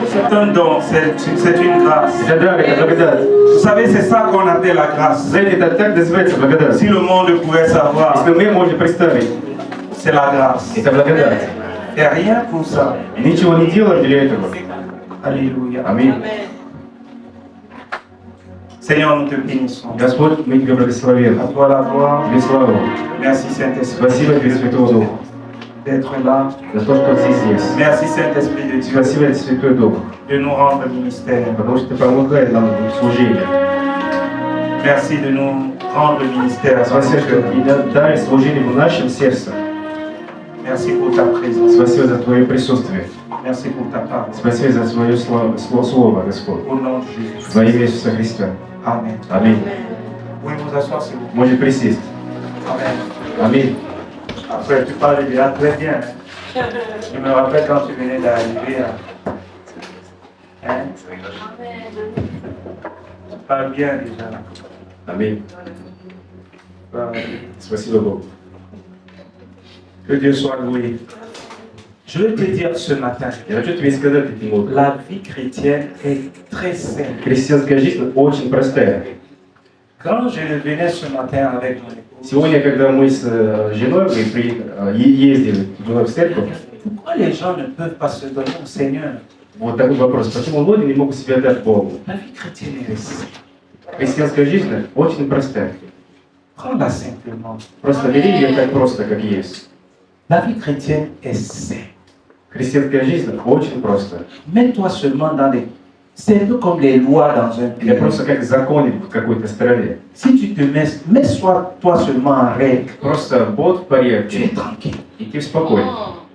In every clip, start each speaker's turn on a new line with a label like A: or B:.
A: C'est un don, c'est une grâce. Vous savez, c'est ça qu'on appelle la grâce. Si le monde pouvait savoir, c'est la grâce. Et rien pour ça. Alléluia.
B: Amen.
A: Seigneur, nous te bénissons.
B: Господь, мы Тебя благословим.
A: À toi la gloire.
B: Тебе славу.
A: Merci Saint-Esprit.
B: Спасибо Тебе, Святой Дух,
A: d'être là.
B: за то, что Ты здесь.
A: Merci Saint-Esprit de Dieu
B: Спасибо Тебе, Святой Дух,
A: de nous rendre ministère.
B: потому что Ты помогаешь нам в служении.
A: Merci de nous rendre ministère.
B: Спасибо, что Ты дай служение в нашем сердце.
A: Merci pour ta présence.
B: Спасибо за Твое присутствие.
A: Merci pour ta parole.
B: Спасибо за Твое слово, Господь.
A: Au nom de Jésus.
B: Во имя Иисуса Христа.
A: Amen.
B: Аминь.
A: Vous pouvez vous asseoir s'il vous plaît.
B: Можете присесть.
A: Amen.
B: Аминь.
A: Après, tu parles déjà très bien. Je me rappelle quand tu venais d'arriver. Hein? Tu parles bien déjà.
B: Аминь.
A: Amen.
B: Спасибо Богу.
A: Que Dieu soit loué. Je vais te dire ce matin,
B: Я хочу тебе сказать этим утром.
A: la vie chrétienne est très simple.
B: Христианская жизнь очень простая.
A: Quand je venais ce matin avec mon épouse,
B: Сегодня, когда мы с женой ездили туда в церковь,
A: pourquoi les gens ne peuvent pas se donner au Seigneur?
B: вот такой вопрос. Почему люди не могут себя отдать Богу?
A: La vie chrétienne est simple.
B: Христианская жизнь очень простая.
A: Prends-la simplement.
B: Просто бери ее так просто, как есть.
A: La vie chrétienne est simple.
B: Христианская жизнь очень просто.
A: Mets-toi seulement dans les
C: C'est un peu comme les lois dans un
B: Это
C: pays.
B: просто как законы в какой-то стране.
C: Si tu te mets toi seulement en règle,
B: Просто вот в
C: tu
B: порядке,
C: es tranquille.
B: и ты спокоен.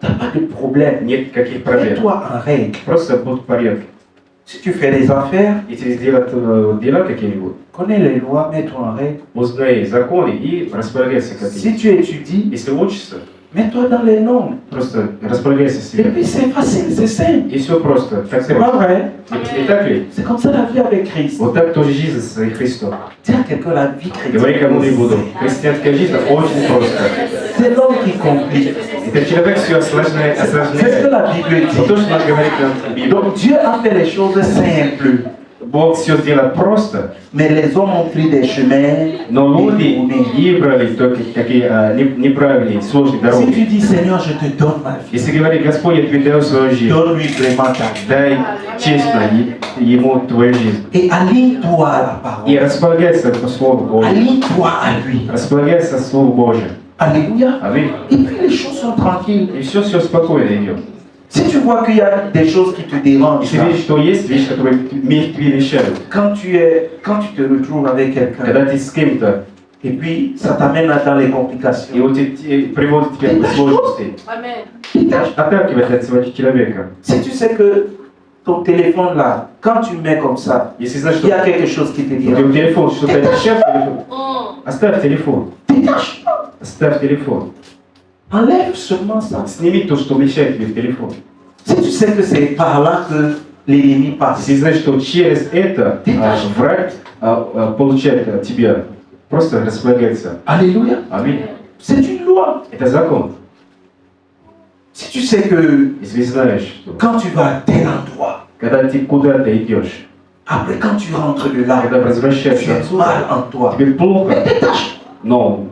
C: Tu n'as pas de problème.
B: Нет никаких проблем.
C: Mets-toi en règle.
B: Просто будь в порядке.
C: Si tu fais des affaires,
B: Если сделать дела какие-нибудь,
C: connais les lois, mets-toi en règle.
B: узнай законы и располагайся как
C: Si
B: есть.
C: tu étudies,
B: Если учишься,
C: mets-toi dans les normes.
B: просто располагайся
C: Et
B: себе.
C: puis c'est facile, c'est simple.
B: И все просто. Так
C: C'est pas
B: просто.
C: vrai?
B: И так ли?
C: C'est comme ça la vie avec Christ.
B: Вот так тоже жизнь со Христом.
C: Dis à quelqu'un la vie
B: Говори
C: chrétienne.
B: кому-нибудь, христианская жизнь очень просто.
C: C'est l'homme qui complique.
B: Это человек все осложняет,
C: C'est ce que
B: осложняет.
C: la Bible
B: Вот то,
C: dit.
B: что нам говорит нам Библия.
C: Donc Dieu a fait les choses simples.
B: Бог все сделает просто,
C: Mais les hommes ont pris des chemins
B: но люди
C: détournés.
B: выбрали только такие неправильные, сложные
C: Si
B: дороги.
C: tu dis Seigneur, je te donne ma vie,
B: Если говорить, Господь, я тебе даю свою жизнь,
C: donne-lui vraiment ta vie.
B: дай честно ему твою жизнь.
C: Et aligne-toi à la
B: И
C: parole.
B: располагайся по Слову Божьему.
C: Aligne-toi à lui.
B: Располагайся Слову Божьему.
C: Alléluia.
B: Аминь.
C: Et puis les choses sont tranquilles.
B: И все спокойно идет.
C: Si tu vois qu'il y a des choses qui te dérangent,
B: Если
C: là,
B: видишь, что есть вещи, которые тебе мешают,
C: quand tu te retrouves avec quelqu'un,
B: когда ты с кем-то,
C: et puis ça t'amène dans les
B: и
C: complications,
B: он приводит тебя к сложности, отталкивает от своего человека.
C: si tu sais que ton téléphone là, quand tu le mets comme ça,
B: Если знаешь,
C: il y
B: что
C: a quelque chose qui te
B: у
C: dérange,
B: тебя телефон, что-то мешает телефон, оставь телефон.
C: détache.
B: Оставь телефон.
C: Enlève seulement ça.
B: Сними то, что мешает тебе в телефон.
C: Si tu sais que c'est par là que l'ennemi passe,
B: Если знаешь, что через это враг получает от тебя, просто располагайся.
C: alléluia,
B: Аминь.
C: c'est une loi.
B: Это закон.
C: Si tu sais que
B: Если знаешь, что
C: quand tu vas à tel endroit,
B: когда ты куда-то идешь,
C: après quand tu rentres de là,
B: когда
C: tu
B: возвращаешься
C: as mal
B: отсюда,
C: en toi,
B: тебе плохо,
C: mais détache.
B: но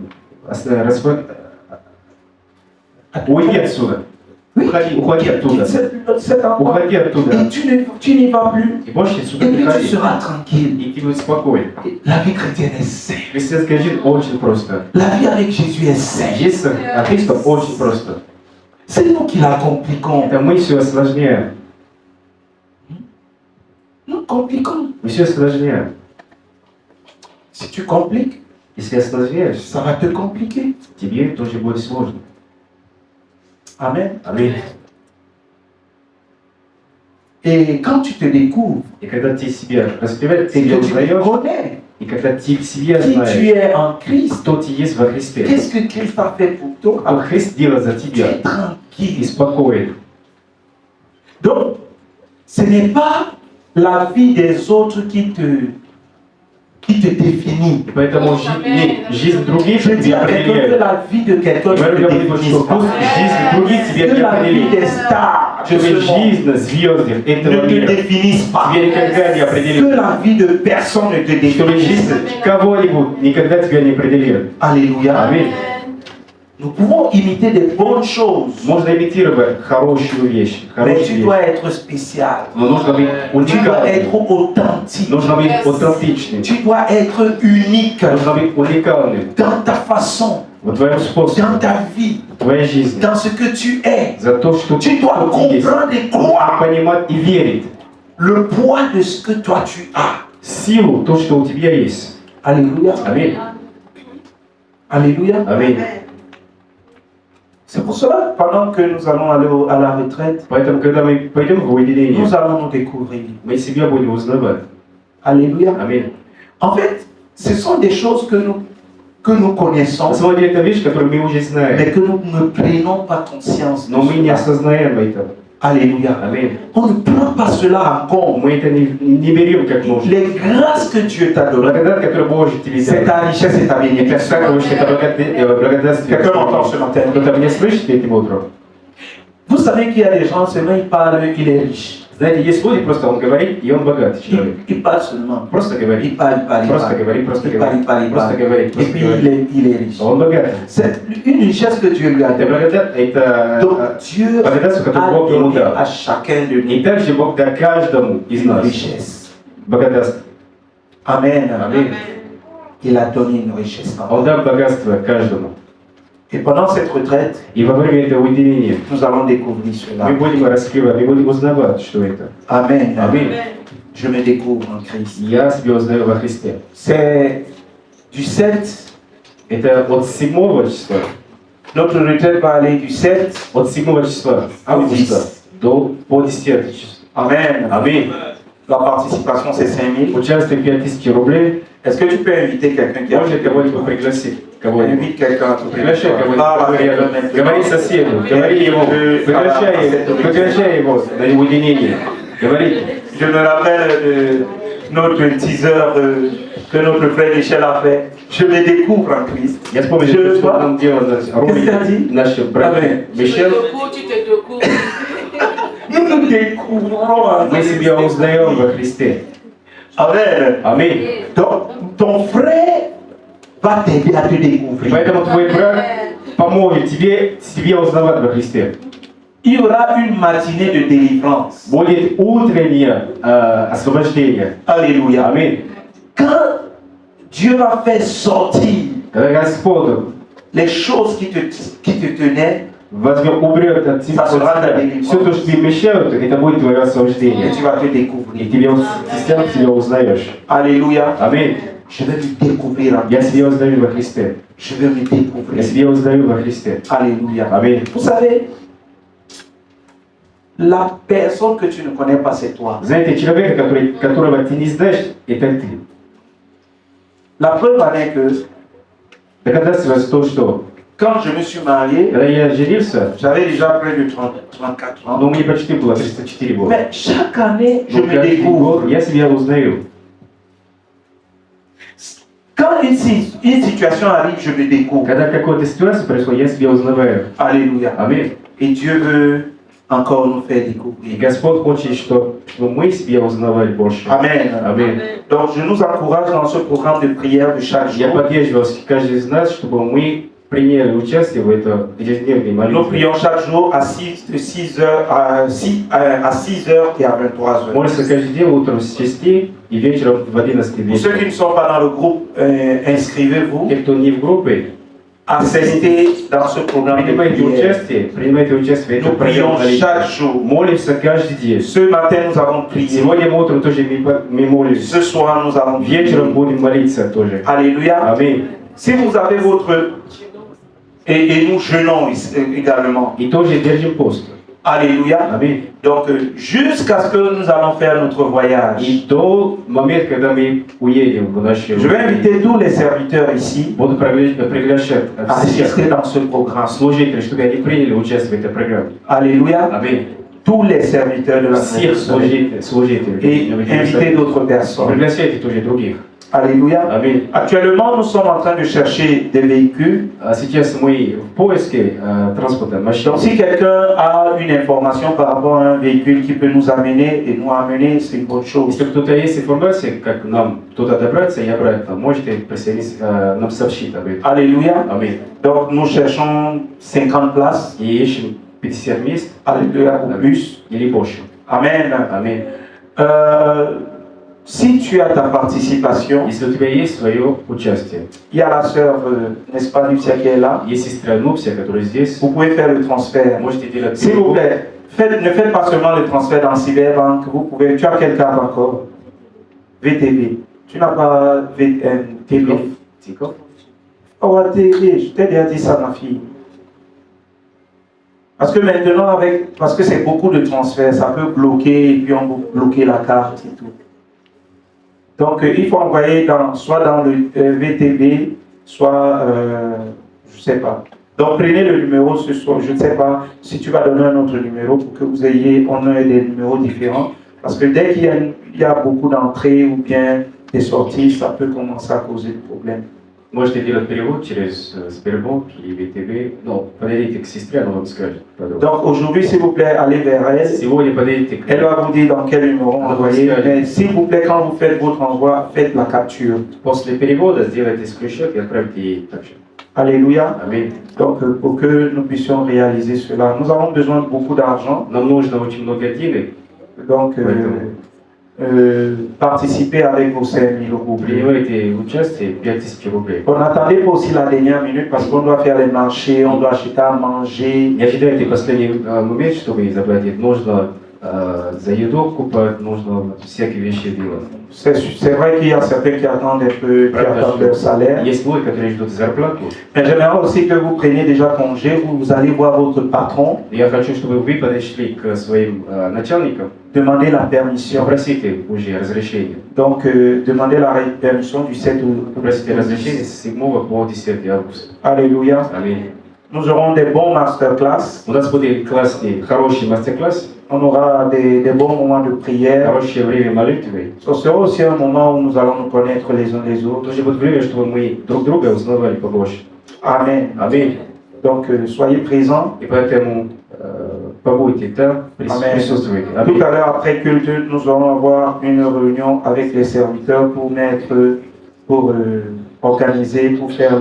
B: уйди отсюда. Уходи оттуда.
C: Cet endroit.
B: Уходи оттуда.
C: Et tu n'y vas plus.
B: И больше сюда
C: Et
B: не
C: puis tu
B: ходи.
C: seras tranquille.
B: И ты будешь спокоен.
C: Et la vie chrétienne est simple.
B: Христианская жизнь очень просто.
C: La vie avec Jésus est simple.
B: Жизнь с Христом очень просто.
C: C'est nous qui la compliquons.
B: Это мы все осложняем.
C: Nous compliquons.
B: Мы все осложняем.
C: Si tu compliques,
B: Если осложняешь,
C: ça va te compliquer.
B: тебе тоже будет сложно.
C: Amen.
B: Аминь.
C: Et quand tu te découvres,
B: И когда ты себя раскрываешь,
C: et
B: себя
C: que tu te
B: узнаешь,
C: connais
B: и когда ты себя
C: qui tu
B: знаешь,
C: es en Christ,
B: кто ты есть во Христе,
C: qu'est-ce que Christ a fait pour toi?
B: а Христ делает за
C: Tu
B: тебя,
C: es
B: и
C: tranquille.
B: спокоен.
C: Donc, ce n'est pas la vie des autres qui te définit.
B: И поэтому жизнь других
C: Je dis
B: тебя
C: à quelqu'un que
B: определяет.
C: la vie de quelqu'un ne
B: Говорю,
C: te
B: я буду говорить,
C: définit
B: что пусть
C: pas.
B: жизнь других тебя
C: Que
B: не
C: la vie
B: определит.
C: des stars de
B: Чтобы
C: ce monde
B: жизнь звезд
C: ne
B: этого
C: te
B: мира
C: définisse pas.
B: тебя никогда не
C: Que
B: определит.
C: la vie de personne ne te
B: Чтобы
C: définisse.
B: жизнь кого-нибудь никогда тебя не определит.
C: Alléluia.
B: Аминь.
C: Nous pouvons imiter des bonnes choses,
B: Можно имитировать хорошую вещь,
C: mais
B: хорошую
C: tu
B: вещь.
C: dois être spécial.
B: Но нужно быть
C: Tu dois être
B: уникальным.
C: authentique.
B: Нужно быть аутентичным.
C: Tu dois être unique
B: Нужно быть уникальным.
C: dans ta façon,
B: В твоем
C: dans
B: способе,
C: ta vie,
B: в твоей жизни.
C: dans ce que tu es.
B: За то, что
C: Tu dois
B: кто ты есть.
C: comprendre et
B: Нужно
C: croire
B: понимать и верить.
C: le poids de ce que toi tu as.
B: Силу, то, что у тебя есть.
C: Alléluia.
B: Аминь.
C: Alléluia.
B: Аминь.
C: C'est pour cela, pendant que nous allons aller à la retraite,
B: Поэтому, когда мы пойдем в уединение,
C: nous allons nous découvrir.
B: мы себя будем узнавать.
C: Alléluia.
B: Аминь.
C: En fait, ce sont des choses que nous connaissons,
B: На самом деле, это вещь, которую мы уже знаем.
C: mais que nous ne prenons pas conscience. de
B: Но мы не
C: cela.
B: осознаем этого.
C: Alléluia.
B: Аминь.
C: On ne prend pas cela en compte.
B: Мы это не берем как нужно.
C: Les grâces que Dieu t'a données,
B: Благодать, которую Божий тебе
C: c'est
B: дал.
C: ta richesse et ta
B: Это
C: bénédiction.
B: сокровище, это благодать.
C: Quelqu'un m'entend ce matin.
B: Кто-то меня слышит этим утром?
C: Vous savez qu'il y a des gens, seulement ils parlent, il est riche.
B: Знаете, есть люди, просто он говорит, и он богатый человек.
C: Il parle seulement.
B: Просто
C: Il
B: говорит.
C: parle, il parle, il
B: Просто
C: parle.
B: говорит, просто
C: Il parle, il
B: говорит.
C: parle, il
B: Просто
C: parle.
B: говорит,
C: Et
B: просто
C: puis
B: говорит.
C: il est riche.
B: Он bogатый.
C: C'est une richesse que Dieu lui a
B: Это
C: donnée.
B: благодать, это
C: Donc Dieu
B: благодать, которую Бог
C: a
B: ему
C: donné
B: дал.
C: à chacun de
B: И
C: nous
B: также Бог дал каждому из
C: une
B: нас
C: richesse.
B: богатство.
C: Amen.
B: Аминь.
C: Il a donné une richesse.
B: Он дал богатство каждому.
C: Et pendant cette retraite,
B: И во время этого уединения
C: nous allons découvrir cela.
B: мы будем раскрывать, мы будем узнавать, что это.
C: Amen.
B: Аминь.
C: je me découvre en Christ.
B: Я себя узнаю во Христе.
C: C'est du 7,
B: Это от 7 числа,
C: notre retraite va aller du 7
B: от 7 числа августа по 10 число.
C: Amen.
B: Аминь.
C: La participation, c'est 5000.
B: Участие 5000 рублей.
C: Est-ce que tu peux inviter quelqu'un qui a
B: Можно кого-нибудь пригласить? Кого-нибудь.
C: Invite quelqu'un.
B: Приглашай кого-нибудь.
C: Parle avec
B: Говори,
C: eux.
B: говори соседу, говори ему. Приглашай его на уединение. Говори.
C: Je me rappelle de notre teaser que notre frère Michel a fait. Je me découvre en Christ.
B: Я вспомнил, что он делал наш брат Мишель.
C: Nous nous découvrons en
B: Мы
C: Christ.
B: себя узнаем во Христе.
C: Amen.
B: Аминь.
C: Donc, ton frère va t'aider à te
B: И
C: découvrir.
B: поэтому твой брат поможет тебе себя узнавать во Христе.
C: Il y aura une matinée de délivrance.
B: Будет утреннее освобождение.
C: Alléluia.
B: Аминь.
C: Quand Dieu va faire sortir
B: Когда Господь
C: les choses qui te tenaient,
B: возьмет, уберет от тебя все то, что тебе мешают, это будет твое
C: et
B: освобождение.
C: tu vas te
B: И
C: découvrir.
B: ты себя узнаешь.
C: Alléluia.
B: Аминь.
C: Je vais me découvrir en
B: Я
C: Christ.
B: себя узнаю во Христе.
C: Je vais me
B: Я
C: découvrir.
B: себя узнаю во Христе.
C: Alléluia.
B: Аминь.
C: Vous savez, la personne que tu ne connais pas, c'est toi.
B: Знаете, человек, которого ты не знаешь, это ты.
C: La preuve en est que
B: Доказательство то, что
C: quand je me suis marié,
B: когда я женился,
C: j'avais déjà près de 34 ans.
B: ну, мне почти было 34 года.
C: Mais chaque année, je
B: Но
C: me
B: каждый
C: découvre.
B: год я себя узнаю.
C: Quand une situation arrive, je me découvre.
B: Когда какая-то ситуация происходит, я себя узнаваю.
C: Alléluia.
B: Аминь.
C: Et Dieu veut encore nous faire
B: И
C: découvrir.
B: Господь хочет, чтобы мы себя узнавали больше.
C: Amen.
B: Аминь.
C: Donc, je nous encourage dans ce programme de prière de chaque
B: Я
C: jour.
B: поддерживаю каждый из нас, чтобы мы приняли участие в этой ежедневной
C: Nous
B: молитве.
C: prions chaque jour à 6h et à 23h.
B: Молимся каждый день утром с 6 и вечером в 11
C: Pour ceux qui
B: вечера.
C: ne sont pas dans le groupe, inscrivez-vous.
B: Те, кто не в группе,
C: Assistez dans ce programme de
B: принимайте
C: prière.
B: участие в
C: Nous
B: этом программе
C: prions chaque
B: молитвы.
C: jour.
B: Молимся каждый день.
C: Ce matin, nous avons prié.
B: Сегодня утром тоже мы молимся.
C: Ce soir, nous allons prier.
B: Вечером будем молиться тоже.
C: Alléluia.
B: Аминь.
C: Si vous avez votre... Et nous jeûnons également.
B: И тоже держим пост.
C: Alléluia.
B: Аминь.
C: Donc, jusqu'à ce que nous allons faire notre voyage.
B: И до момента, когда мы уедем в наши...
C: Je vais inviter tous les serviteurs ici
B: Буду приглашать
C: à
B: всех
C: assister dans ce programme.
B: служителей, чтобы они приняли участие в этой программе.
C: Alléluia.
B: Аминь.
C: Tous les serviteurs de la
B: Всех
C: Sainte
B: служителей.
C: et inviter d'autres personnes.
B: Приглашайте тоже других.
C: Alléluia.
B: Аминь.
C: Actuellement, nous sommes en train de chercher des véhicules.
B: А сейчас мы в поиске транспорта машин.
C: Donc, si quelqu'un a une information par rapport à un véhicule qui peut nous amener et nous amener, c'est une bonne chose.
B: Если кто-то есть информация, как нам туда добраться и обратно, можете присоединиться, нам сообщить об этом.
C: Alléluia.
B: Аминь.
C: Donc, nous cherchons 50 places.
B: И ищем 50 мест
C: Alléluia, ou plus.
B: или больше.
C: Amen.
B: Аминь.
C: Si tu as ta participation,
B: Если у тебя есть свое участие,
C: il y a la sœur, n'est-ce pas, Nupsia qui est là.
B: есть сестра Нупсия, которая здесь,
C: Vous pouvez faire le transfert.
B: можете делать
C: S'il vous
B: перевод.
C: plaît, ne faites pas seulement le transfert dans Cyberbank. Vous pouvez. Tu as quelle carte encore? VTB. Tu n'as pas TB.
B: Тиков.
C: Oh, TB. Je t'ai déjà dit ça, ma fille. Parce que maintenant, parce que c'est beaucoup de transferts, ça peut bloquer et puis on peut bloquer la carte et tout. Donc, il faut envoyer soit dans le VTB, soit, je ne sais pas. Donc, prenez le numéro ce soir. Je ne sais pas si tu vas donner un autre numéro pour que vous ayez, on ait des numéros différents. Parce que dès qu'il y a beaucoup d'entrées ou bien des sorties, ça peut commencer à causer des problèmes.
B: Можете делать перевод через Сбербанк или ВТБ. Ну, подойдите к сестре, она вам скажет подробно.
C: Donc, aujourd'hui, s'il vous plaît, allez vers elle.
B: Сегодня подойдите к
C: Elle va vous dire dans quel numéro envoyer. Mais s'il vous plaît, quand vous faites votre envoi, faites la capture.
B: После перевода сделайте скриншот и отправьте ей также.
C: Alléluia.
B: Аминь.
C: Donc, pour que nous puissions réaliser cela, nous avons besoin de beaucoup d'argent.
B: Нам нужно очень много денег.
C: Donc, participez avec vos 5 000 roubles.
B: Принимайте участие 5000 рублей.
C: On n'attendait pas aussi la dernière minute parce qu'on doit faire les marchés, on doit acheter à manger.
B: Не ожидайте последний момент, чтобы заплатить. Нужно за еду покупать, нужно всякие вещи делать.
C: C'est vrai qu'il y a certains qui attendent un peu, qui attendent leur salaire.
B: Есть люди, которые ждут зарплату.
C: Mais j'aimerais aussi que vous preniez déjà congé, vous allez voir votre patron,
B: Я хочу, чтобы вы подошли к своим начальникам,
C: demander la permission.
B: попросите уже разрешение.
C: Donc, demandez la permission du 7 août.
B: Попросите разрешение с 7 по 10 августа.
C: Alléluia.
B: Аминь.
C: Nous aurons des bons masterclass.
B: У нас будет классный, хороший мастер-класс,
C: On aura des bons moments de prière.
B: хорошее время молитвы.
C: Ce sera aussi un moment où nous allons nous connaître les uns les autres.
B: Тоже будет время, чтобы мы друг друга узнавали побольше.
C: Amen.
B: Аминь.
C: Donc, soyez présents.
B: И поэтому побудьте там,
C: Amen.
B: присутствуйте.
C: Tout
B: Аминь.
C: à l'heure, après culte, nous allons avoir une réunion avec les serviteurs pour organiser, pour faire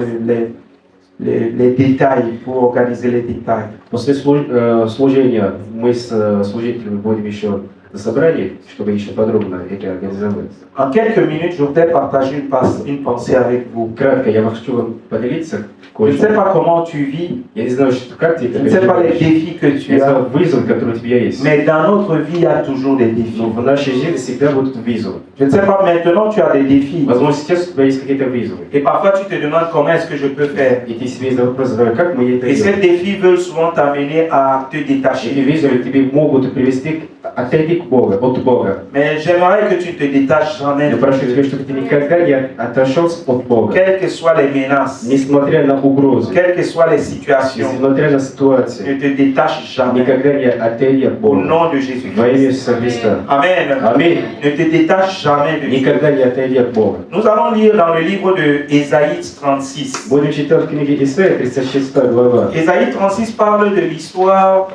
C: les détails, pour organiser les détails.
B: После служения мы с служителями будем еще на собрании, чтобы еще подробно это организовать.
C: En quelques minutes, je voudrais partager une pensée avec vous.
B: Кратко, я хочу вам поделиться
C: Je ne sais
B: кое-что.
C: pas comment tu vis,
B: Я не знаю, как ты
C: je ne sais pas les
B: переживаешь.
C: défis que tu
B: Я знаю
C: as,
B: вызов, который у тебя есть.
C: mais dans notre vie, il y a toujours des défis.
B: Но в нашей жизни всегда будут вызовы.
C: Je ne sais pas, maintenant tu as des défis.
B: Возможно, сейчас у тебя есть какие-то вызовы.
C: Et parfois tu te demandes comment est-ce que je peux faire.
B: И ты себе задаешь вопрос, как мы это
C: Et ces
B: делаем.
C: défis veulent souvent t'amener à te
B: Эти
C: détacher.
B: вызовы тебе могут привести отойти к Богу, от Бога.
C: Mais j'aimerais que tu ne te détaches jamais
B: Я
C: de
B: прошу тебя,
C: Dieu.
B: чтобы ты никогда не отошелся от Бога.
C: Quelles que soient les menaces,
B: Несмотря на угрозы,
C: quelles que soient les situations,
B: несмотря на ситуацию,
C: ne te détache jamais.
B: никогда не отойди от
C: Au
B: Бога.
C: nom de Jésus.
B: Во имя Иисуса Христа.
C: Amen.
B: Аминь.
C: Ne te détache jamais de Dieu.
B: Никогда не отойди от Бога.
C: Nous allons lire dans le livre de Ésaïe 36.
B: Будем читать в книге Исаия, 36 глава.
C: Ésaïe 36 parle de l'histoire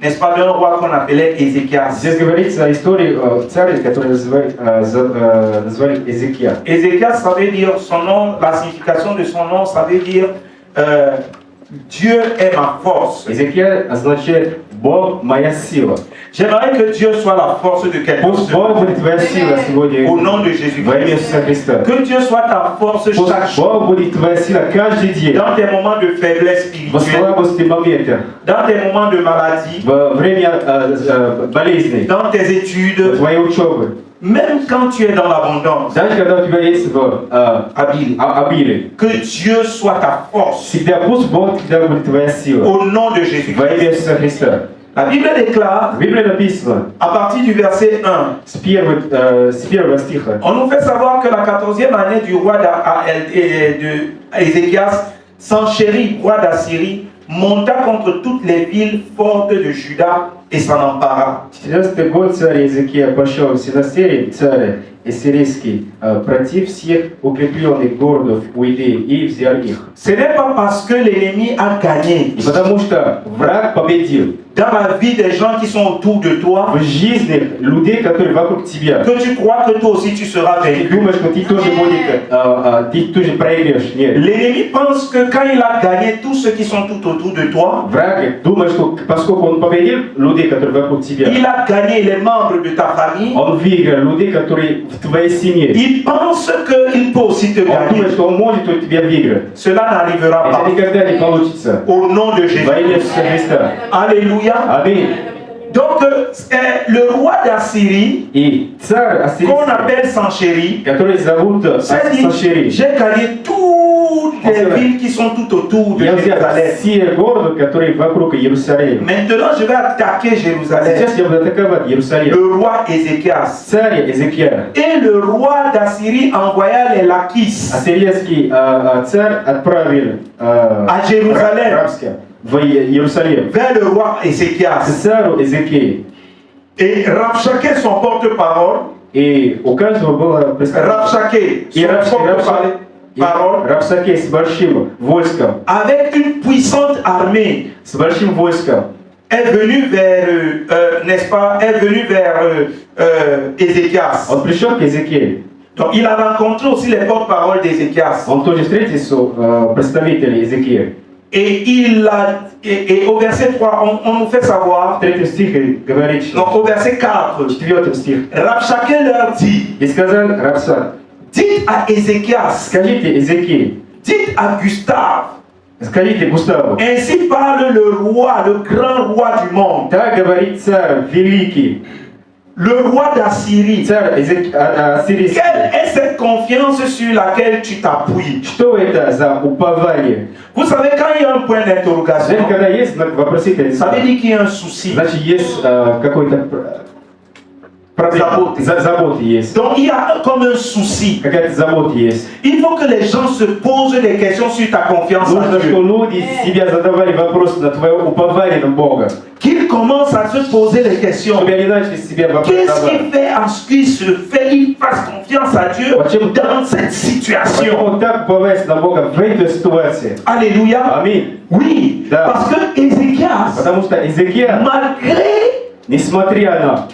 C: n'est-ce pas, d'un roi qu'on appelait Ézéchias.
B: Здесь говорится о истории царя, который назвали Эзекия.
C: Ézéchias, ça veut dire son nom, la signification de son nom, ça veut dire Dieu est ma force.
B: Эзекия означает Бог моя сила.
C: J'aimerais que Dieu soit la force de quelqu'un.
B: Пусть Бог будет твоя сила сегодня.
C: Au nom de Jésus.
B: Во имя Иисуса Христа.
C: Que Dieu soit ta force
B: Пусть
C: chaque jour.
B: Бог будет твоя сила каждый день.
C: Dans tes moments de faiblesse
B: В
C: spirituelle,
B: слабости момента,
C: dans tes moments de maladie,
B: во время болезни,
C: dans tes études,
B: твоей учебы.
C: même quand tu es dans l'abondance,
B: Даже когда у тебя есть обилие,
C: que Dieu soit ta force.
B: всегда пусть Бог всегда будет твоя сила.
C: Au nom de Jésus.
B: Во имя Иисуса Христа.
C: La Bible déclare,
B: В Библии написано,
C: à partir du verset 1,
B: с первого стиха,
C: on nous fait savoir que la 14e année du roi d'Ézéchias, Sanchéri, roi d'Assyrie, monta contre toutes les villes fortes de Juda et s'en empara.
B: 14-й год царя Иезекия пошел в Сенасерий, царя Ассирийский, против всех укрепленных городов Иудеи и взял их.
C: Ce n'est pas parce que l'ennemi a gagné
B: И потому что враг победил
C: dans la vie des gens qui sont autour de toi
B: в жизни людей, которые вокруг тебя.
C: que tu crois que toi aussi tu seras
B: Ты
C: vaincu.
B: думаешь, что ты тоже проиграешь? Нет.
C: L'ennemi pense que quand il a gagné tous ceux qui sont tout autour de toi,
B: Враг думает, что поскольку он победил людей, которые вокруг тебя,
C: il a gagné les membres de ta famille,
B: он выиграл людей, которые в твоей семье.
C: il pense qu'il peut aussi te
B: Он
C: gagner.
B: думает, что он может у тебя выиграть.
C: Cela n'arrivera
B: Это
C: pas.
B: никогда не получится.
C: Au nom de Jésus.
B: Во имя Иисуса Христа.
C: Alléluia.
B: Аминь.
C: Donc, le roi d'Assyrie,
B: И царь
C: qu'on
B: ассирийский,
C: appelle Sanchéri,
B: который зовут
C: s'est dit,
B: Саншери,
C: j'ai gagné toutes les villes qui sont tout autour de
B: я взял
C: Jérusalem.
B: все города, которые вокруг Иерусалима.
C: Maintenant, je vais attaquer Jérusalem.
B: Сейчас я буду атаковать Иерусалим.
C: Le roi Ézéchias.
B: Царь Эзекия,
C: Et le roi d'Assyrie envoya les Lakis
B: ассирийский царь отправил
C: à Jérusalem
B: рабских в Иерусалим.
C: vers le roi Ézéchias.
B: Царю Эзекии.
C: Et Rabshakeh, son porte-parole,
B: И у каждого было представление.
C: Rabshakeh,
B: И
C: son porte-parole,
B: Рабсаке с большим войском,
C: avec une puissante armée,
B: с большим войском,
C: est venu vers, n'est-ce pas, est venu vers Ézéchias.
B: он пришел к Эзекии.
C: Donc il a rencontré aussi les porte-paroles d'Ézéchias.
B: Он тоже встретился с представителем Эзекии.
C: Et il a, et au verset 3, on nous fait savoir,
B: В 3 стихе говорит,
C: donc
B: что
C: au verset 4,
B: в 4 стих.
C: Rabshakeh leur dit,
B: И сказал Рабсак,
C: dites à Ézéchias,
B: скажите Эзекии,
C: dites à Gustave,
B: Скажите Густаву.
C: Ainsi parle le roi, le grand roi du monde.
B: Так говорит царь великий.
C: Le roi d'Assyrie.
B: Царь ассирийский.
C: Quelle est cette confiance sur laquelle tu t'appuies?
B: Что это за упование?
C: Vous savez, quand il y a un point d'interrogation,
B: Знаете, когда есть знак вопросительный,
C: ça veut dire qu'il y a un souci.
B: значит есть какой-то проблема, забота есть.
C: Donc il y a comme un souci.
B: Какая-то забота есть.
C: Il faut que les gens se posent des questions sur ta confiance en
B: Нужно, что
C: Dieu.
B: люди себя задавали вопрос на твое упование на Бога.
C: Qu'ils commencent à se poser des questions.
B: Чтобы они начали себе вопрос
C: Qu'est-ce
B: задавать.
C: qui fait à ce qu'il se fait, il fasse confiance à Dieu dans cette situation?
B: Почему так уповать на Бога в этой ситуации?
C: Alléluia.
B: Аминь.
C: Oui,
B: Да.
C: parce que Ézéchias,
B: Потому что Иезекия,
C: malgré
B: несмотря на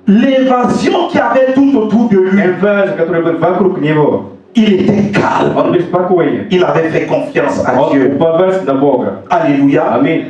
C: l'invasion qu'il y avait tout autour de lui,
B: инвазию, которая была вокруг него,
C: il était calme.
B: он был спокоен.
C: Il avait fait confiance à
B: Он
C: Dieu.
B: уповал на Бога.
C: Alléluia.
B: Аминь.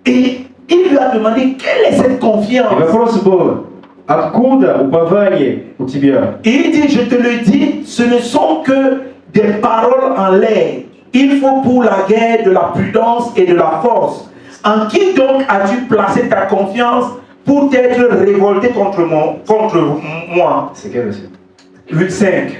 C: Et il lui a demandé quelle est cette
B: И
C: confiance.
B: вопрос был, откуда упование у тебя?
C: Et il dit, je te le dis, ce ne sont que des paroles en l'air. Il faut pour la guerre de la prudence et de la force. En qui donc as-tu placé ta confiance pour t'être révolté contre moi?
B: C'est quel verset?
C: Luc 5.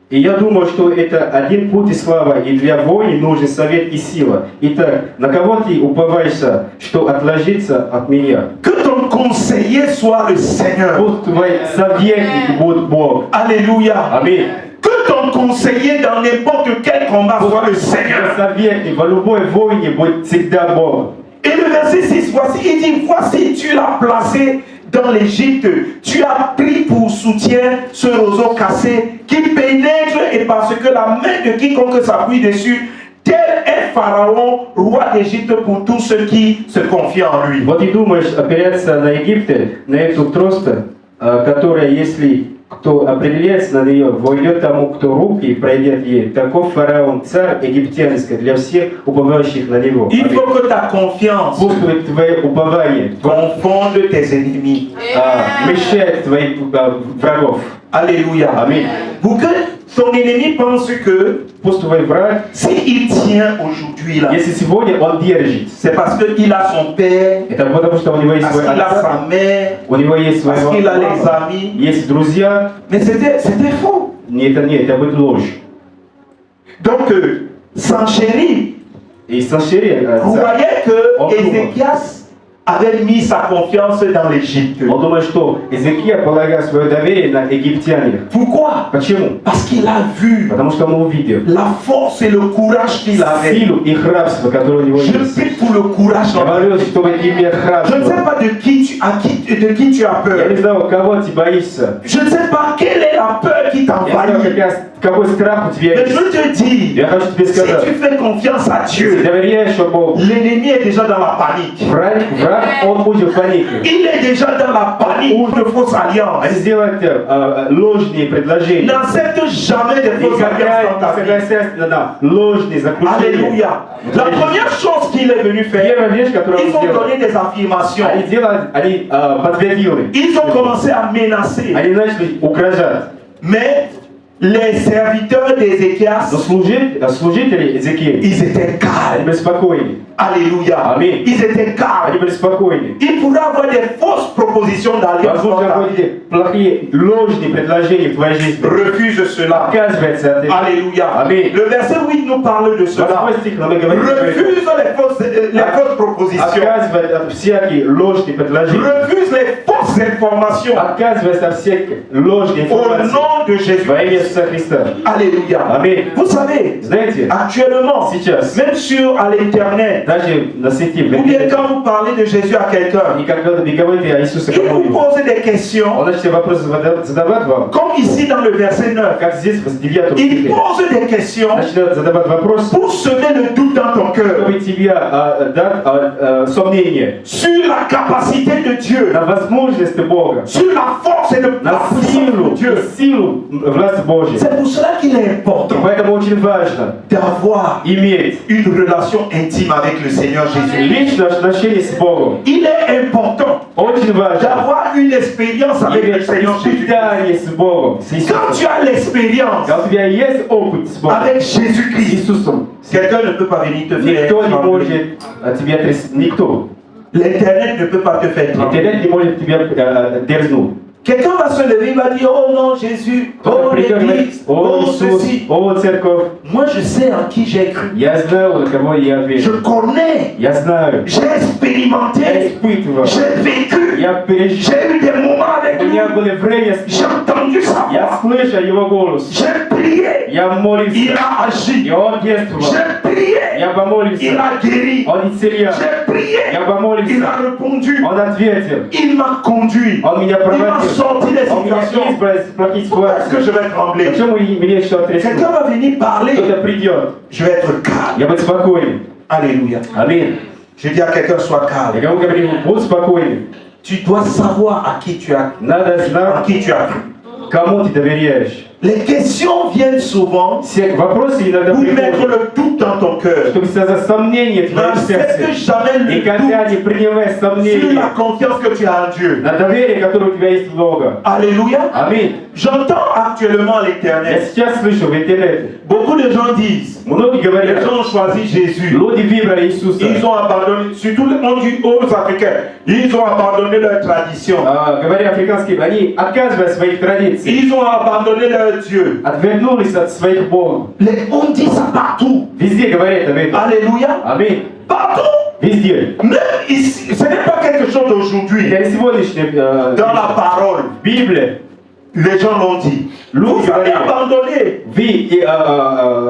B: И я думаю, что это один путь и слава, и для воли нужен совет и сила. Итак, на кого ты уповаешься, что отложится от меня?
C: Que ton conseiller soit le Seigneur.
B: Пусть твой советник будет Бог.
C: Alléluia.
B: Аминь.
C: Que ton conseiller dans n'importe quel combat soit le
B: Твой
C: Seigneur.
B: советник во любой войне будет всегда Бог.
C: Et le verset 6, voici, il dit, voici tu l'as placé dans l'Égypte, tu as pris pour soutien ce roseau cassé qui pénètre et parce que la main de quiconque s'appuie dessus, tel est Pharaon, roi d'Égypte pour tous ceux qui se confient en lui.
B: Вот и думаешь опереться на Египте, на эту тросту, которая, если кто определяется на нее, войдет тому, кто руки пройдет ей. Таков фараон, царь египтянский, для всех уповающих на него.
C: Il faut que ta confiance
B: Пусть твое упование
C: confonde tes ennemis.
B: мешает твоих врагов.
C: Alléluia.
B: Аминь.
C: Pour que ton ennemi pense que
B: Пусть твой враг,
C: s'il tient aujourd'hui là,
B: если сегодня он держит,
C: c'est parce qu'il a son père,
B: это потому что у него есть
C: parce
B: свой
C: qu'il a
B: отец,
C: sa mère,
B: у него есть свой
C: parce qu'il a les amis.
B: есть друзья.
C: Mais c'était faux.
B: Нет, это будет ложь.
C: Donc, Sanchériv
B: И Саншерин,
C: croyait
B: Он
C: que
B: думал.
C: Ézéchias avait mis sa confiance dans l'Égypte.
B: он думает, что Иезекия полагает свое доверие на египтяне.
C: Pourquoi?
B: Почему?
C: Parce qu'il a vu
B: Потому что он увидел
C: la force et le courage qu'il avait.
B: силу и храбство, которое у него
C: Je
B: есть.
C: prie pour le courage.
B: Я молюсь, чтобы тебе
C: Je ne sais
B: храбство.
C: pas de qui tu as
B: Я не
C: peur.
B: знаю, кого ты боишься.
C: Je ne sais pas quelle est la peur qui
B: Я не знаю,
C: t'envahit.
B: какой страх у тебя
C: Mais je
B: есть.
C: veux te dire,
B: Я хочу тебе
C: si
B: сказать,
C: tu fais confiance à
B: ты
C: Dieu,
B: доверяешь Богу.
C: l'ennemi est déjà dans la panique.
B: Враг, он будет в панике.
C: Il est déjà dans la panique de fausses alliances.
B: Они сделают ложные
C: Il
B: предложения.
C: n'accepte jamais de fausses alliances dans ta vie.
B: Согласятся на ложные заключения.
C: Alléluia. La première chose qu'il est venu faire,
B: Первая вещь, которую
C: ils
B: он
C: ont
B: сделал,
C: donné des affirmations.
B: они подтвердили.
C: Ils ont commencé à menacer.
B: Они начали угрожать.
C: Mais les serviteurs d'Ézéchias,
B: Но служители Иезекии,
C: ils étaient
B: они
C: calmes.
B: были спокойны.
C: Alléluia.
B: Amen.
C: Ils étaient calmes.
B: Они были спокойны.
C: Ils pourraient avoir des fausses propositions d'alliance.
B: Возможно, какие-то плохие, ложные предложения в твоей жизни.
C: Refuse cela.
B: Отказывается от этого.
C: Alléluia.
B: Amen.
C: Le verset 8 nous parle de cela.
B: 8 стих нам и говорит,
C: Refuse les fausses propositions.
B: отказывается от всяких ложных предложений.
C: Refuse les fausses informations.
B: Отказывается от всех ложных
C: Au
B: информаций.
C: nom de Jésus.
B: Во имя Иисуса Христа.
C: Alléluia.
B: Amen.
C: Vous savez,
B: Знаете,
C: actuellement,
B: сейчас,
C: même sur à l'internet,
B: даже на сети,
C: ou bien quand vous parlez de Jésus à quelqu'un,
B: и когда вы говорите о Иисусе
C: il vous
B: кому-нибудь,
C: pose des questions,
B: он начнет вопросы задавать вам,
C: comme ici dans le verset 9.
B: как здесь в 9
C: Il
B: стихе.
C: pose des questions
B: Начнет задавать вопрос,
C: pour semer le doute dans ton cœur
B: чтобы тебе дать сомнение
C: sur la capacité de Dieu,
B: на возможность Бога,
C: sur la force et le
B: на
C: la puissance de Dieu.
B: силу власти Бога. Божьей.
C: C'est pour cela qu'il est
B: И
C: important
B: поэтому очень важно
C: d'avoir
B: иметь
C: une relation intime avec le Seigneur Jésus.
B: личное отношение с Богом.
C: Il est important
B: Очень важно
C: d'avoir une expérience avec le
B: иметь
C: Seigneur Jésus.
B: испытание с Богом, с
C: Quand
B: Иисусом.
C: tu as l'expérience
B: Когда у тебя есть опыт с Богом,
C: avec
B: с
C: Jésus-Christ,
B: Иисусом,
C: quelqu'un ne peut pas venir te faire
B: никто не
C: trembler.
B: может от тебя трясти. Никто.
C: L'Internet ne peut pas te faire trembler.
B: Интернет не может тебя дерзнуть.
C: Quelqu'un va se lever, il va dire, oh non, Jésus, oh l'Église,
B: О
C: oh
B: Иисус,
C: ceci.
B: о Церковь.
C: Moi, je sais en qui j'ai cru.
B: Я знаю, на кого я
C: Je
B: верю.
C: connais,
B: Я знаю.
C: j'ai
B: Я
C: expérimenté,
B: испытывал.
C: j'ai vécu,
B: Я пережил.
C: j'ai eu des moments avec
B: У меня
C: lui,
B: было время с
C: j'ai
B: ним.
C: entendu sa
B: Я
C: voix,
B: слышал его голос.
C: j'ai prié,
B: Я
C: il
B: молился.
C: a agi,
B: И он действовал.
C: j'ai prié,
B: Я
C: il
B: помолился.
C: a guéri,
B: Он исцелял.
C: j'ai prié,
B: Я
C: il
B: помолился.
C: a répondu,
B: Он ответил.
C: il m'a conduit,
B: Он меня
C: il m'a
B: проводил.
C: sorti des
B: Он меня
C: situations.
B: избрал из плохих
C: Pourquoi est-ce que
B: ситуаций.
C: je vais trembler?
B: Почему мне еще трясут?
C: Quelqu'un va venir parler,
B: Кто-то придет.
C: je vais être calme.
B: Я буду спокоен.
C: Alléluia.
B: Аминь.
C: Je dis à quelqu'un, sois calme.
B: Я кому говорю, будь спокоен.
C: Tu dois savoir à qui tu as,
B: Надо
C: à
B: знать,
C: qui tu as cru.
B: кому ты доверяешь.
C: Les questions viennent souvent
B: Все вопросы иногда
C: pour mettre
B: приходят,
C: le doute dans ton cœur.
B: чтобы создать сомнение в твоем
C: N'accepte
B: сердце.
C: jamais
B: И
C: le
B: когда не принимай
C: doute sur
B: сомнения
C: la confiance que tu as en Dieu.
B: на доверие, которое у тебя есть в Бога.
C: Alléluia.
B: Аминь.
C: J'entends actuellement à
B: Я
C: l'internet,
B: сейчас слышу в интернете,
C: beaucoup de gens disent,
B: многие
C: les
B: говорят,
C: gens ont choisi Jésus.
B: люди выбрали Иисуса.
C: Ils ont abandonné, surtout aux Africains, ils ont abandonné leur tradition.
B: Говоря африканским, они отказываются от своих традиций,
C: Ils ont abandonné leur Dieu.
B: отвернулись от своих богов.
C: On dit ça partout.
B: Везде говорят об этом.
C: Alléluia.
B: Аминь.
C: Partout.
B: Везде.
C: Même ici, ce n'est pas quelque chose d'aujourd'hui.
B: Я сегодняшнем
C: Dans la parole,
B: в Библии
C: les gens l'ont dit.
B: люди
C: Vous avez
B: говорили,
C: abandonné.
B: вы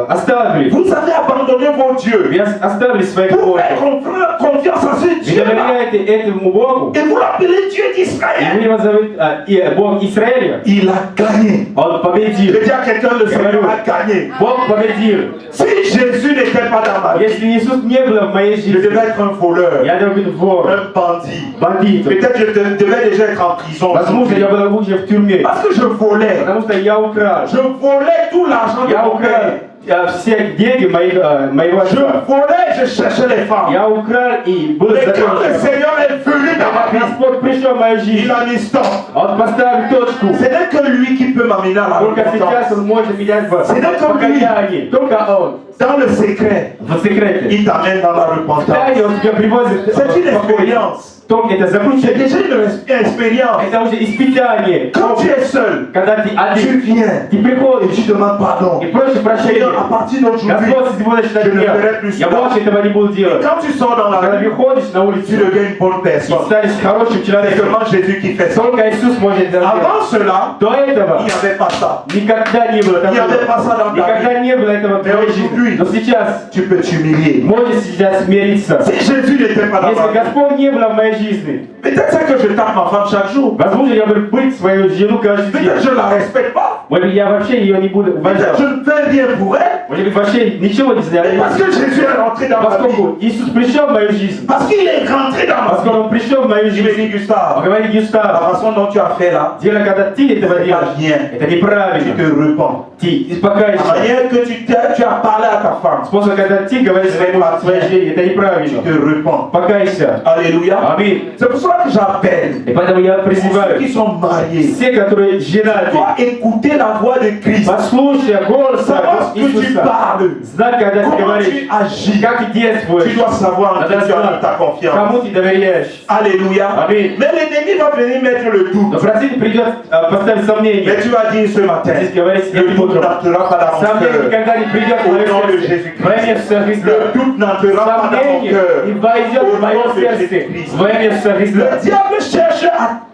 B: оставили,
C: Vous avez abandonné vos dieux.
B: вы оставили своих
C: Vous
B: богов.
C: faites confiance à ce
B: Вы
C: Dieu.
B: доверяете этому Богу,
C: Et vous l'appelez Dieu
B: и
C: d'Israël.
B: вы его зовете Бог Израиля.
C: Il a gagné.
B: Он победил.
C: Je dis à quelqu'un, le Seigneur a gagné.
B: Bог победил.
C: Si Jésus n'était pas dans ma vie,
B: Если Иисус не был в моей
C: je
B: жизни,
C: devais être un voleur,
B: я должен быть вор,
C: un bandit.
B: бандит.
C: Peut-être je devais déjà être en prison.
B: Возможно, я был уже в тюрьме,
C: Parce que je volais.
B: потому что я украл.
C: Je volais tout l'argent de
B: Я
C: mon
B: украл
C: père.
B: все деньги моего
C: Je
B: отца.
C: volais, je cherchais les femmes.
B: Я украл и был
C: Et quand le
B: заточен.
C: Seigneur est venu dans ma vie,
B: Господь пришел в мою жизнь.
C: il a mis stop.
B: Он поставил точку.
C: Ce n'est que lui qui peut m'amener à la
B: Только сейчас
C: repentance.
B: он может менять
C: C'est là comme
B: покаяние. Только он.
C: Dans le secret,
B: В секрете.
C: il t'amène dans la repentance.
B: Тайне он тебя привозит в
C: C'est une
B: покой.
C: expérience.
B: Только это
C: C'est
B: заключение.
C: déjà une expérience.
B: Это уже испытание.
C: Quand tu es seul,
B: Когда ты
C: tu
B: один,
C: viens
B: ты
C: et
B: приходишь
C: tu demandes pardon.
B: и просишь прощения.
C: Seigneur, à partir d'aujourd'hui,
B: Господь, с сегодняшнего
C: je ne
B: дня
C: ferai plus
B: я
C: cela.
B: больше этого не буду делать.
C: Quand tu sors dans la
B: Когда
C: rue,
B: выходишь на улицу,
C: tu deviens une bonne
B: и
C: personne.
B: станешь хорошим
C: C'est
B: человеком.
C: seulement Jésus qui fait ça.
B: Только Иисус может это сделать.
C: Avant cela,
B: До этого
C: il n'y avait pas ça.
B: никогда не было
C: Il n'y avait pas
B: такого.
C: ça dans ta vie.
B: Никогда не было этого в
C: Mais
B: твоей жизни.
C: aujourd'hui,
B: Но сейчас
C: tu peux t'humilier.
B: можешь сейчас смириться.
C: Si Jésus n'était pas dans
B: Если
C: ma vie,
B: Господь не был в моей жизни,
C: peut-être c'est que je tape ma femme chaque jour.
B: возможно, я буду быть свою жену каждый день.
C: Peut-être je ne la respecte pas.
B: Может быть, я вообще ее не буду
C: Peut-être
B: уважать.
C: je ne fais rien pour elle.
B: Может быть, вообще ничего не
C: Mais
B: сделаю.
C: parce que Jésus est rentré dans ma vie.
B: Поскольку Иисус пришел в мою жизнь,
C: Parce qu'il est rentré dans ma
B: поскольку
C: vie.
B: Он пришел в мою
C: Je me
B: жизнь,
C: dis,
B: Он
C: Gustave,
B: говорит,
C: la
B: Густав,
C: façon dont tu as fait là,
B: дело, когда ты этого
C: c'est pas
B: делаешь,
C: bien.
B: это
C: Tu
B: неправильно.
C: te repens.
B: Ты
C: La
B: покаешься.
C: manière que tu as parlé à ta femme,
B: Способ, когда ты говоришь своей жене, это
C: tu
B: неправильно.
C: te repens.
B: Покайся.
C: Alléluia.
B: Аминь.
C: C'est pour cela que j'appelle
B: И поэтому я
C: pour ceux
B: призываю
C: qui sont mariés.
B: все, которые
C: Tu
B: женаты,
C: dois écouter la voix de Christ.
B: послушай голос
C: Savoir ce que tu
B: Иисуса.
C: parles.
B: Знать, когда ты
C: Comment
B: говоришь,
C: tu agis.
B: как ты действуешь,
C: Tu dois savoir en qui
B: Надо
C: tu as mis
B: знать,
C: ta confiance.
B: кому ты доверяешь.
C: Alléluia.
B: Аминь.
C: Mais l'ennemi va venir mettre le
B: Но
C: doute.
B: противник придет поставить сомнение.
C: Mais tu vas dire ce matin,
B: Здесь говорится,
C: le doute n'entrera pas dans mon
B: сомнение
C: cœur.
B: никогда не придет в
C: Au
B: мое
C: nom de
B: сердце.
C: Jésus-Christ.
B: Во имя Иисуса Христа.
C: Le doute n'entrera pas dans mon
B: Сомнение
C: cœur.
B: не войдет
C: Au
B: в мое
C: nom de
B: сердце.
C: Jésus-Christ.
B: Во имя Иисуса Христа.
C: Le diable cherche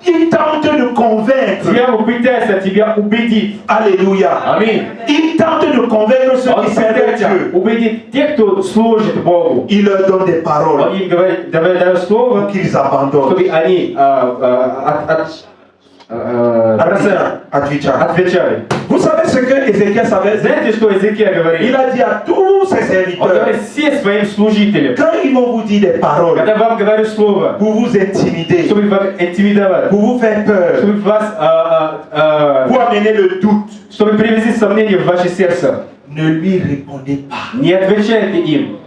C: il tente de convaincre.
B: Дьявол пытается тебя убедить.
C: Alléluia.
B: Аминь.
C: Il tente de convaincre ceux
B: Он
C: qui servent
B: пытается
C: Dieu.
B: убедить тех, кто служит Богу.
C: Il leur donne des paroles
B: Он им говорит, дает слово,
C: pour qu'ils abandonnent.
B: чтобы они отвечали.
C: Vous savez ce que Ézéchiel savait?
B: Знаете, что Иезекия говорит?
C: Il a dit à tous ses
B: Он
C: serviteurs,
B: говорит всем своим служителям,
C: quand ils vont vous dire des paroles,
B: когда вам говорю слово,
C: pour vous intimider,
B: чтобы вас интимидовать,
C: pour vous faire peur,
B: чтобы вас,
C: pour amener le doute,
B: чтобы привести сомнения в ваше сердце,
C: ne lui répondez pas.
B: не отвечайте им.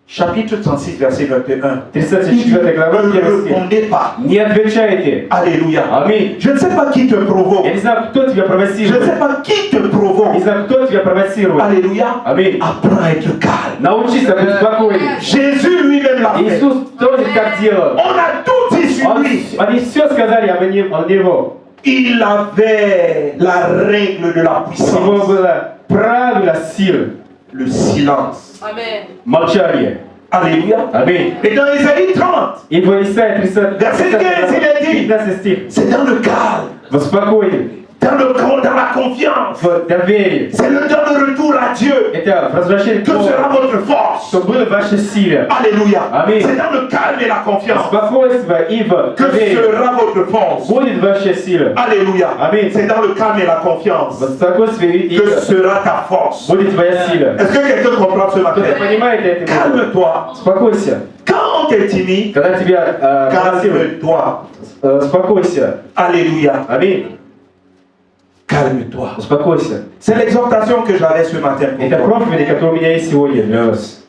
C: Chapitre 36, verset 21.
B: 34 глава,
C: Ne
B: 1 стих.
C: répondez pas.
B: Не отвечайте.
C: Alléluia.
B: Аминь.
C: Je ne sais pas qui te provoque.
B: Я не знаю, кто тебя
C: Je ne
B: провоцирует.
C: sais pas qui te
B: Не
C: provoque.
B: знаю, кто тебя провоцирует.
C: Alléluia.
B: Аминь.
C: Apprends à être calme.
B: Научись быть спокойным.
C: Jésus lui-même l'a fait.
B: Иисус тоже так делал.
C: On a tout dit sur lui.
B: Они все сказали об него.
C: Il avait la règle de la
B: У него
C: puissance.
B: было правило силы.
C: Le silence.
D: Amen.
B: Молчание.
C: Alléluia.
B: Аминь.
C: Et dans Isaïe 30,
B: И в Исаии 30,
C: Verset 15, il a dit,
B: 15 стих.
C: c'est dans le calme,
B: В спокойном,
C: dans la confiance.
B: в доверии.
C: C'est le temps de retour à Dieu
B: Это возвращение к
C: que sera
B: Богу,
C: votre force.
B: что было ваша сила.
C: Alléluia.
B: Amen.
C: C'est dans le calme et la confiance
B: Спокойство и в
C: que
B: доверии
C: sera votre force.
B: будет ваша сила.
C: Alléluia.
B: Amen.
C: C'est dans le calme et la confiance
B: В спокойствии и
C: que sera ta force.
B: будет твоя сила.
C: Est-ce que quelqu'un comprend ce matin?
B: Кто-то понимает это?
C: Calme-toi.
B: Спокойся.
C: Quand on t'intimide,
B: Когда тебя провоцируют,
C: calme-toi.
B: спокойся.
C: Alléluia.
B: Аминь.
C: Calme-toi.
B: Успокойся.
C: C'est l'exhortation que j'avais ce matin pour
B: Это
C: toi.
B: проповедь, которая у меня есть сегодня для вас.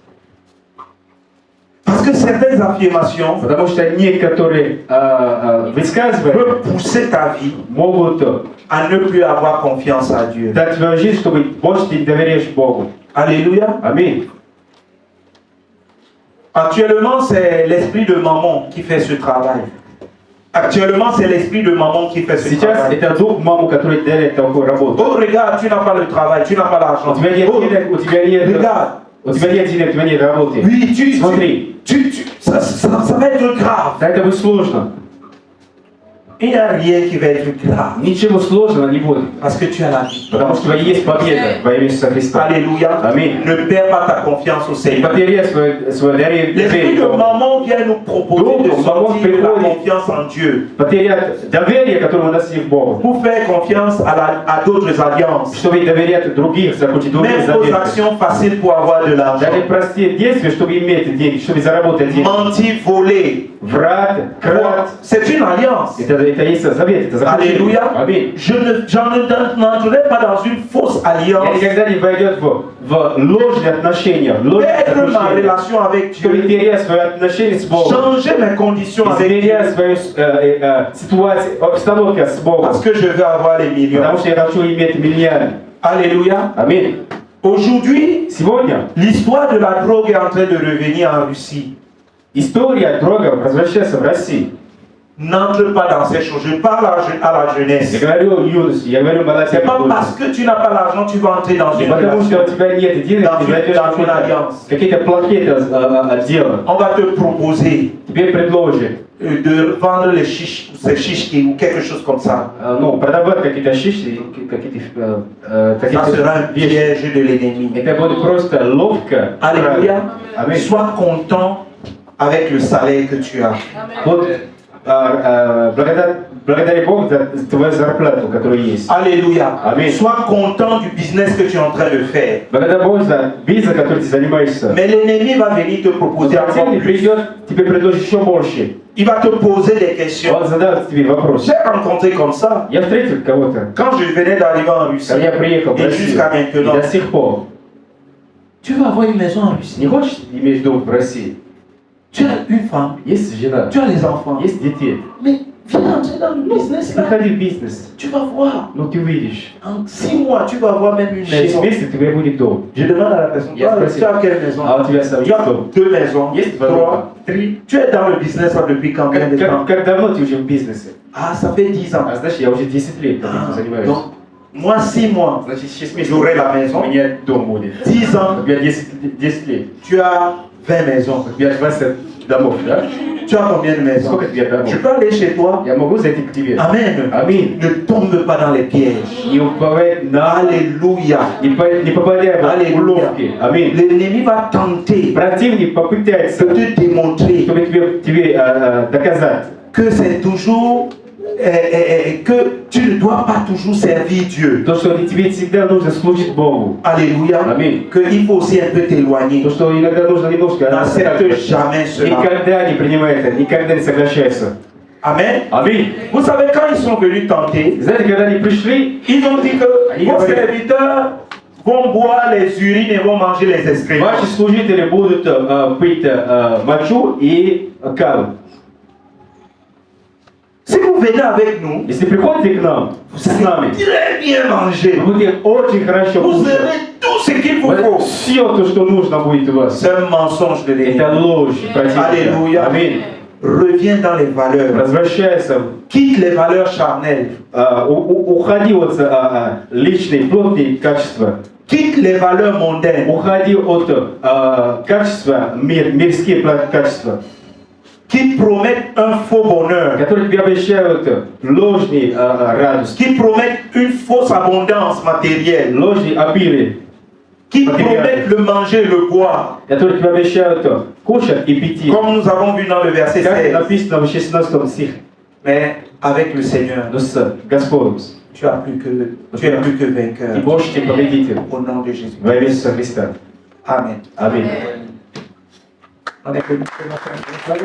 C: Parce que certaines affirmations
B: Потому что некоторые высказывания
C: peuvent pousser ta vie
B: могут
C: à ne plus avoir confiance à Dieu.
B: дать твою жизнь, чтобы больше ты доверяешь Богу.
C: Alléluia.
B: Аминь.
C: Actuellement, c'est l'esprit de maman qui fait ce travail. Actuellement, c'est l'esprit de maman qui fait ce
B: Сейчас
C: travail.
B: это дух мамы, который делает такую работу.
C: Oh, regarde, tu n'as pas le travail, tu n'as pas l'argent.
B: У тебя нет
C: Oh,
B: денег, у тебя нет денег, у тебя нет работы.
C: oui,
B: Смотри,
C: ça va être grave.
B: да это будет сложно.
C: Il n'y a rien qui va être grave.
B: Ничего сложного не будет.
C: Parce que tu as la vie.
B: Потому что у тебя есть победа во имя Иисуса Христа.
C: Alléluia.
B: Аминь.
C: Ne perds pas ta confiance au
B: Не
C: Seigneur.
B: потеряй свое
C: L'esprit
B: доверие.
C: de maman vient nous proposer de
B: Donc, maman
C: sortir de la
B: приходит.
C: confiance en Dieu.
B: Потерять доверие, которое у нас есть в Богу.
C: Pour faire confiance à d'autres alliances.
B: Чтобы доверять других, заключить другие
C: Même aux
B: заветы.
C: actions faciles pour avoir de l'argent.
B: Даже простые действия, чтобы иметь деньги, чтобы заработать деньги.
C: Mentir, voler.
B: Врать, крать.
C: C'est une alliance.
B: Это есть завет, это заключение.
C: Alléluia.
B: Аминь.
C: Je n'entrerai pas dans une fausse
B: Я
C: alliance.
B: никогда не войдет в ложные отношения, в ложные
C: Perdre ma
B: отношения.
C: relation avec
B: Чтобы
C: Dieu.
B: терять свои отношения с Богом.
C: Changer mes conditions avec Dieu.
B: Изменять свою ситуацию, обстановку с Богом.
C: Parce que je veux avoir les millions.
B: Потому что я хочу иметь миллиарды.
C: Alléluia.
B: Аминь.
C: Aujourd'hui,
B: Сегодня
C: l'histoire de la drogue est en train de revenir en Russie.
B: история дрога возвращается в Россию.
C: N'entre pas dans ces choses. Je parle à la jeunesse.
B: Я говорю юности, я говорю
C: C'est pas
B: молодежи.
C: parce que tu n'as pas l'argent tu vas entrer dans
B: Не
C: une
B: потому что
C: relation.
B: у тебя нет денег,
C: Dans
B: ты
C: une-
B: войдешь
C: dans
B: в
C: une alliance.
B: какие-то плохие дела.
C: On va te proposer
B: Тебе предложат
C: de vendre les chiches, ces chiches ou quelque chose comme ça.
B: ну, продавать какие-то шишки, какие-то
C: Ça sera un
B: вещи.
C: piège de l'ennemi.
B: Это будет просто ловко.
C: Alléluia.
B: Аминь.
C: Sois content avec le salaire que tu as.
B: Вот благодари Богу за твою зарплату, которая есть.
C: Alléluia.
B: Amen.
C: Sois content du business que tu es en train de faire.
B: Благодари Богу за бизнес, которым ты занимаешься.
C: Mais l'ennemi va venir te proposer encore
B: Затем
C: plus.
B: придет, тебе предложит еще больше.
C: Il va te poser des questions.
B: Он задаст тебе вопрос.
C: J'ai rencontré comme ça.
B: Я встретил кого-то,
C: Quand je venais d'arriver en Russie,
B: когда я приехал в
C: et
B: Россию,
C: jusqu'à
B: и
C: maintenant,
B: до сих пор.
C: tu vas avoir une maison en Russie.
B: Не хочешь иметь дом в России?
C: Tu as une femme,
B: Есть жена,
C: tu as les enfants.
B: есть дети.
C: Mais viens entrer dans le business là.
B: Заходи в бизнес.
C: Tu vas voir.
B: Ну ты увидишь.
C: En 6 mois, tu vas avoir même une
B: 6
C: maison.
B: месяцев у тебя будет дом.
C: Je demande à la personne,
B: Yes,
C: tu
B: merci.
C: as quelle maison?
B: А у тебя сам
C: Tu
B: есть
C: as
B: дом?
C: 2 maisons,
B: Есть
C: 3, 3. Tu es dans le business là depuis combien de temps?
B: Как давно ты уже в бизнесе?
C: Ah, ça fait 10 ans.
B: А знаешь, я уже 10 лет
C: Ah,
B: этим занимаюсь.
C: donc, moi, 6 mois,
B: Значит, 6 месяцев
C: j'aurai la maison.
B: у меня дом будет.
C: 10 ans,
B: У меня 10 лет.
C: tu as 20 maisons.
B: У меня 20 домов, да?
C: Tu as combien de maisons?
B: Сколько тебе домов?
C: Je peux aller chez toi.
B: Я могу зайти к тебе?
C: Amen.
B: Аминь.
C: Ne tombe pas dans les pièges.
B: Не уповай на...
C: Alléluia.
B: Не попадай в
C: Аллилуйя.
B: уловки. Аминь.
C: L'ennemi va tenter
B: Противник попытается,
C: de te démontrer
B: чтобы тебе доказать,
C: que c'est toujours que tu ne dois pas toujours servir Dieu.
B: То, что тебе всегда нужно служить Богу.
C: Alléluia.
B: Аминь.
C: Qu'il faut aussi un peu t'éloigner.
B: То, что иногда нужно немножко...
C: N'accepte jamais cela.
B: Никогда не принимай это, никогда не соглашайся.
C: Amen.
B: Аминь.
C: Vous savez, quand ils sont venus tenter,
B: Знаете, когда они пришли,
C: ils ont dit que vos serviteurs vont boire les urines et vont manger les excréments.
B: ваши служители будут пить мочу и каву.
C: Si vous venez avec nous,
B: Если приходите к нам, с нами,
C: très bien manger.
B: вы будете очень хорошо
C: Vous
B: кушать.
C: aurez tout ce qu'il vous faut.
B: Все то, что нужно будет у вас.
C: C'est un mensonge de l'ennemi.
B: Это ложь противника.
C: Alléluia.
B: Аминь.
C: Reviens dans les valeurs.
B: Возвращайся,
C: Quitte les valeurs charnelles.
B: уходи от личной, плотной качества.
C: Quitte les valeurs mondaines.
B: Уходи от качества, мирские качества,
C: Qui promettent un faux bonheur.
B: которые тебе обещают ложный радость,
C: Qui promettent une fausse abondance matérielle.
B: ложный обилие,
C: Qui promettent le manger et le boire.
B: которые тебе обещают кушать и пить.
C: Comme nous avons vu dans le verset
B: Как
C: 16.
B: написано в 16 стихе.
C: Mais avec le Seigneur,
B: Но с Господом
C: tu es plus que vainqueur.
B: и больше, чем победитель.
C: Au nom de Jésus.
B: Во имя Иисуса Христа.
C: Amen.
B: Аминь.
C: On est venu ce matin.